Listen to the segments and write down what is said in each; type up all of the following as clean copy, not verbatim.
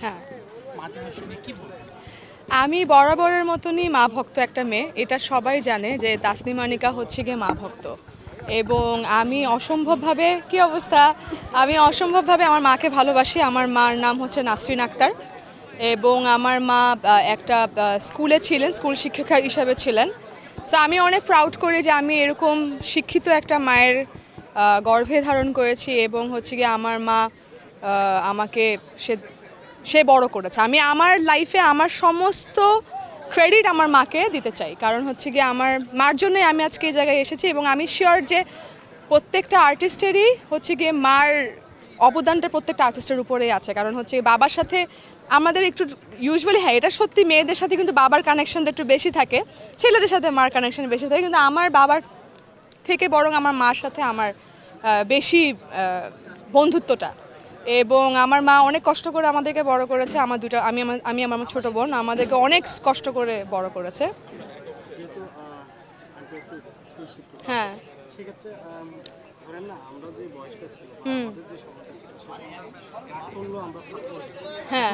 হ্যাঁ, আমি বরাবরের মতনই মা ভক্ত একটা মেয়ে, এটা সবাই জানে যে তাসনিম আনিকা হচ্ছে গিয়ে মা ভক্ত। এবং আমি অসম্ভবভাবে কি অবস্থা, আমি অসম্ভবভাবে আমার মাকে ভালোবাসি। আমার মার নাম হচ্ছে নাসরিন আক্তার এবং আমার মা একটা স্কুলে ছিলেন, স্কুল শিক্ষিকা হিসাবে ছিলেন। সো আমি অনেক প্রাউড করি যে আমি এরকম শিক্ষিত একটা মায়ের গর্ভে ধারণ করেছি এবং হচ্ছে গিয়ে আমার মা আমাকে সে বড় করেছে। আমি আমার লাইফে আমার সমস্ত ক্রেডিট আমার মাকে দিতে চাই, কারণ হচ্ছে গিয়ে আমার মার জন্যই আমি আজকে এই জায়গায় এসেছি। এবং আমি শিওর যে প্রত্যেকটা আর্টিস্টেরই হচ্ছে গিয়ে মার অবদানটা প্রত্যেকটা আর্টিস্টের উপরেই আছে, কারণ হচ্ছে বাবার সাথে আমাদের একটু ইউজুয়ালি, হ্যাঁ এটা সত্যি, মেয়েদের সাথে কিন্তু বাবার কানেকশনটা একটু বেশি থাকে, ছেলেদের সাথে মার কানেকশন বেশি থাকে, কিন্তু আমার বাবার থেকে বরং আমার মার সাথে আমার বেশি বন্ধুত্বটা। এবং আমার মা অনেক কষ্ট করে আমাদেরকে বড় করেছে, আমার দুটো আমি আমার ছোট বোন, আমাদেরকে অনেক কষ্ট করে বড় করেছে। হ্যাঁ, হ্যাঁ,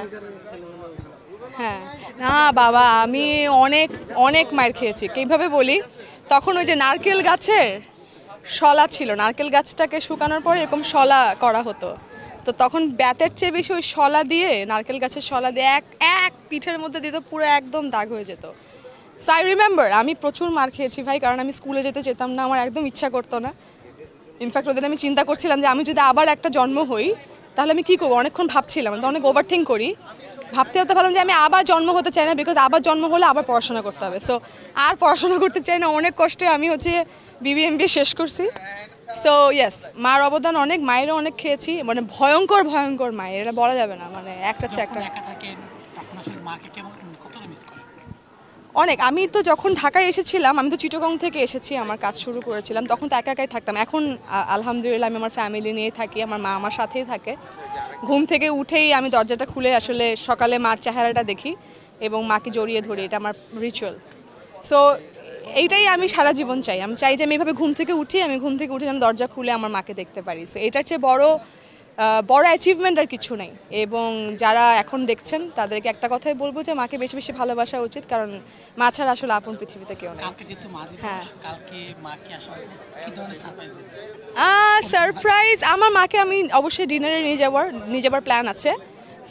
হ্যাঁ, না বাবা, আমি অনেক অনেক মার খেয়েছি। কীভাবে বলি, তখন ওই যে নারকেল গাছের শলা ছিল, নারকেল গাছটাকে শুকানোর পর এরকম শলা করা হতো, তো তখন ব্যাতের চেয়ে বেশি ওই শলা দিয়ে, নারকেল গাছের শলা দিয়ে এক এক পিঠের মধ্যে দিত, পুরো একদম দাগ হয়ে যেত। সো আই রিমেম্বার আমি প্রচুর মার খেয়েছি ভাই, কারণ আমি স্কুলে যেতাম না, আমার একদম ইচ্ছা করতো না। ইনফ্যাক্ট ওদের আমি চিন্তা করছিলাম যে আমি যদি আবার একটা জন্ম হই তাহলে আমি কী করবো, অনেকক্ষণ ভাবছিলাম, তো অনেক ওভার থিঙ্ক করি, ভাবতে ভাবলাম যে আমি আবার জন্ম হতে চাই না, বিকজ আবার জন্ম হলে আবার পড়াশোনা করতে হবে। সো আর পড়াশোনা করতে চাই না, অনেক কষ্টে আমি হচ্ছে BBMBA শেষ করছি। সো ইয়েস, মার অবদান অনেক, মায়েরও অনেক খেয়েছি, মানে ভয়ঙ্কর ভয়ঙ্কর মায়ের, এটা বলা যাবে না, মানে একটা অনেক। আমি তো যখন ঢাকায় এসেছিলাম, আমি তো চিটাগং থেকে এসেছি, আমার কাজ শুরু করেছিলাম, তখন তো একা একাই থাকতাম। এখন আলহামদুলিল্লাহ আমি আমার ফ্যামিলি নিয়ে থাকি, আমার মা আমার সাথেই থাকে। ঘুম থেকে উঠেই আমি দরজাটা খুলে আসলে সকালে মার চেহারাটা দেখি এবং মাকে জড়িয়ে ধরি, এটা আমার রিচুয়াল। সো এইটাই আমি সারা জীবন চাই, আমি চাই যে আমি এভাবে ঘুম থেকে উঠি যেন দরজা খুলে আমার মাকে দেখতে পারি। সো এটার চেয়ে বড় অ্যাচিভমেন্ট আর কিছু নেই। এবং যারা এখন দেখছেন তাদেরকে একটা কথাই বলবো যে মাকে বেশি বেশি ভালোবাসা উচিত, কারণ মা ছাড়া আসলে আপন পৃথিবীতে কেউ নেই। হ্যাঁ, সারপ্রাইজ, আমার মাকে আমি অবশ্যই ডিনারে নিয়ে যাওয়ার প্ল্যান আছে।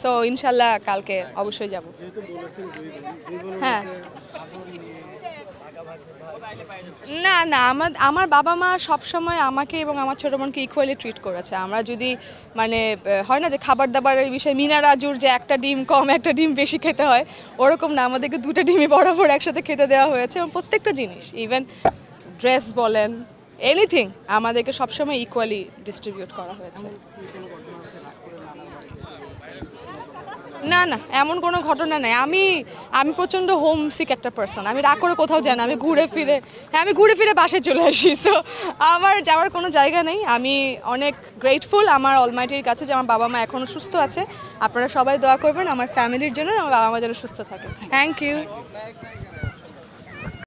সো ইনশাল্লাহ কালকে অবশ্যই যাব। হ্যাঁ, না না, আমার বাবা মা সবসময় আমাকে এবং আমার ছোটো বোনকে ইকুয়ালি ট্রিট করেছে। আমরা যদি মানে হয় না যে খাবার দাবারের বিষয়ে মিনা রাজুর যে একটা ডিম কম একটা ডিম বেশি খেতে হয়, ওরকম না, আমাদেরকে দুটো ডিমই বরাবর একসাথে খেতে দেওয়া হয়েছে। এবং প্রত্যেকটা জিনিস, ইভেন ড্রেস বলেন, এনিথিং, আমাদেরকে সবসময় ইকুয়ালি ডিস্ট্রিবিউট করা হয়েছে। না না, এমন কোনো ঘটনা নেই। আমি প্রচণ্ড হোমসিক একটা পার্সন, আমি রাগ করে কোথাও যাই না, আমি ঘুরে ফিরে বাসায় চলে আসি। সো আমার যাওয়ার কোনো জায়গা নেই। আমি অনেক গ্রেটফুল আমার অলমাইটির কাছে যে আমার বাবা মা এখনও সুস্থ আছে। আপনারা সবাই দোয়া করবেন আমার ফ্যামিলির জন্য, আমার বাবা মা যেন সুস্থ থাকে। Thank you.